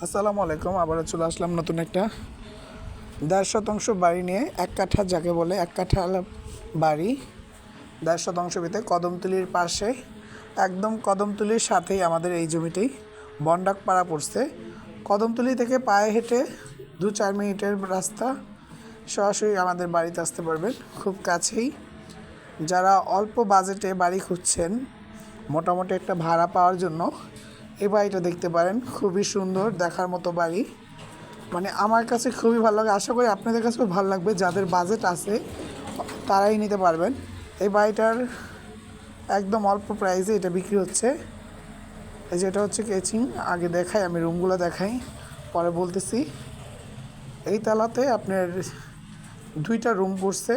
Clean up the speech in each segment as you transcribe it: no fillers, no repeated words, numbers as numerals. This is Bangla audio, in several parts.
আসসালামু আলাইকুম। আবারও চলে আসলাম নতুন একটা ১.৫ শতাংশ বাড়ি নিয়ে। এক কাঠা যাকে বলে, এক কাঠা বাড়ি ১.৫ শতাংশ ভিতরে কদমতলির পাশে, একদম কদমতলির সাথেই আমাদের এই জমিটি বনডাকপাড়া পড়ছে। কদমতলি থেকে পায়ে হেঁটে ২-৪ মিনিটের রাস্তা, সরাসরি আমাদের বাড়িতে আসতে পারবেন, খুব কাছেই। যারা অল্প বাজেটে বাড়ি খুঁজছেন মোটামুটি একটা ভাড়া পাওয়ার জন্য, এই বাড়িটা দেখতে পারেন। খুবই সুন্দর, দেখার মতো বাড়ি। মানে আমার কাছে খুবই ভালো লাগে, আশা করি আপনাদের কাছেও ভালো লাগবে। যাদের বাজেট আছে তারাই নিতে পারবেন। এই বাড়িটার একদম অল্প প্রাইসে এটা বিক্রি হচ্ছে। এই যে এটা হচ্ছে কেচিং। আগে দেখাই, আমি রুমগুলো দেখাই, পরে বলতেছি। এই তালাতে আপনার 2টা রুম করছে,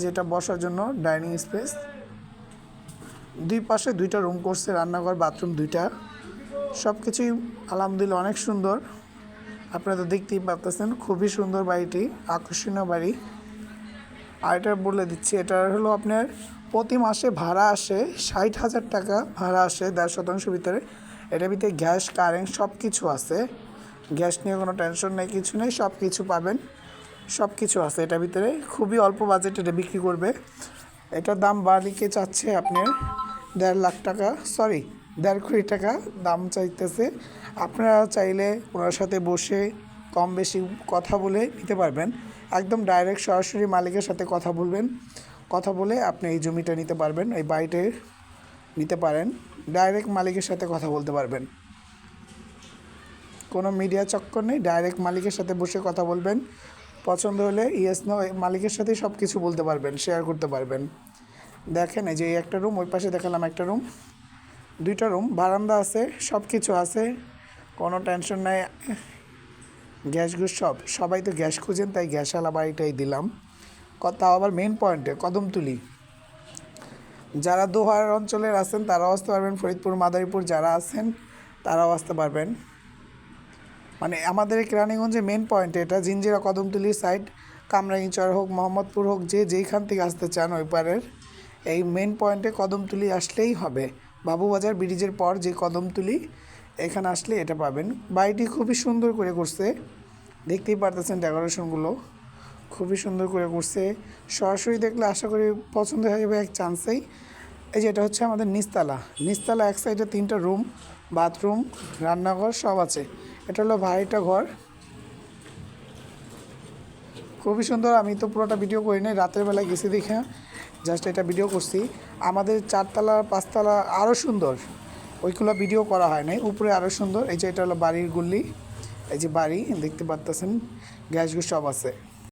যেটা বসার জন্য ডাইনিং স্পেস। দুই পাশে 2টা রুম করছে, রান্নাঘর, বাথরুম 2টা। সব কিছুই আলহামদুলিল্লাহ অনেক সুন্দর। আপনারা তো দেখতেই পাচ্ছেন, খুবই সুন্দর বাড়িটি, আকর্ষণীয় বাড়ি। আর এটা বলে দিচ্ছি, এটা হলো আপনার প্রতি মাসে ভাড়া আসে ৬০,০০০ টাকা ভাড়া আসে ১.৫ শতাংশ ভিতরে। এটার ভিতরে গ্যাস, কারেন্ট সব কিছু আছে। গ্যাস নিয়ে কোনো টেনশন নেই, কিছু নেই, সব কিছু পাবেন, সব কিছু আছে এটার ভিতরে। খুবই অল্প বাজেট এটা বিক্রি করবে। এটার দাম বাড়িকে চাচ্ছে আপনার ১.৫ লাখ টাকা, সরি ১.৫ কোটি টাকা দাম চাইতেছে। আপনারা চাইলে ওনার সাথে বসে কম বেশি কথা বলে নিতে পারবেন। একদম ডাইরেক্ট সরাসরি মালিকের সাথে কথা বলবেন, কথা বলে আপনি এই জমিটা নিতে পারবেন, এই বাড়িটা নিতে পারেন। ডাইরেক্ট মালিকের সাথে কথা বলতে পারবেন, কোনো মিডিয়া চক্কর নেই। ডাইরেক্ট মালিকের সাথে বসে কথা বলবেন, পছন্দ হলে ইয়েস নো, মালিকের সাথেই সব কিছু বলতে পারবেন, শেয়ার করতে পারবেন। দেখেন, এই যে একটা রুম, ওই পাশে দেখালাম একটা রুম, 2টা রুম, বারান্দা আছে, সব কিছু আছে, কোনো টেনশন নাই। গ্যাস সবাই তো গ্যাস খুঁজেন, তাই গ্যাসওয়ালা বাড়িটাই দিলাম। তাও আবার মেন পয়েন্টে, কদমতলি। যারা দোহার অঞ্চলের আছেন তারাও আসতে পারবেন, ফরিদপুর, মাদারীপুর যারা আছেন তারাও আসতে পারবেন। মানে আমাদের কেরানীগঞ্জে মেন পয়েন্টে এটা, জিঞ্জিরা কদমতলি সাইড, কামরাঙ্গীচর হোক, মোহাম্মদপুর হোক, যেইখান থেকে আসতে চান ওই পারের, এই মেন পয়েন্টে কদমতলি আসলেই হবে। বাবুবাজার ব্রিজের পর যে কদমতলি, এখানে আসলে এটা পাবেন। বাড়িটি খুবই সুন্দর করে করছে, দেখতেই পারতেছেন ডেকোরেশনগুলো খুবই সুন্দর করে করছে। সরাসরি দেখলে আশা করি পছন্দ হয়ে যাবে এক চান্সেই। এই যে এটা হচ্ছে আমাদের নিচতলা, এক সাইডে 3টা রুম, বাথরুম, রান্নাঘর সব আছে। এটা হলো ভাড়াটা ঘর, খুবই সুন্দর। আমি তো পুরোটা ভিডিও করি নাই, রাতের বেলায় গেছি দেখে জাস্ট এটা ভিডিও করছি। আমাদের 4তলা 5তলা আরও সুন্দর, ওইগুলো ভিডিও করা হয় নাই, উপরে আরও সুন্দর। এই যে এটা হলো বাড়ির গুল্লি, এই যে বাড়ি দেখতে পাচ্ছেন, গ্যাস সব আছে।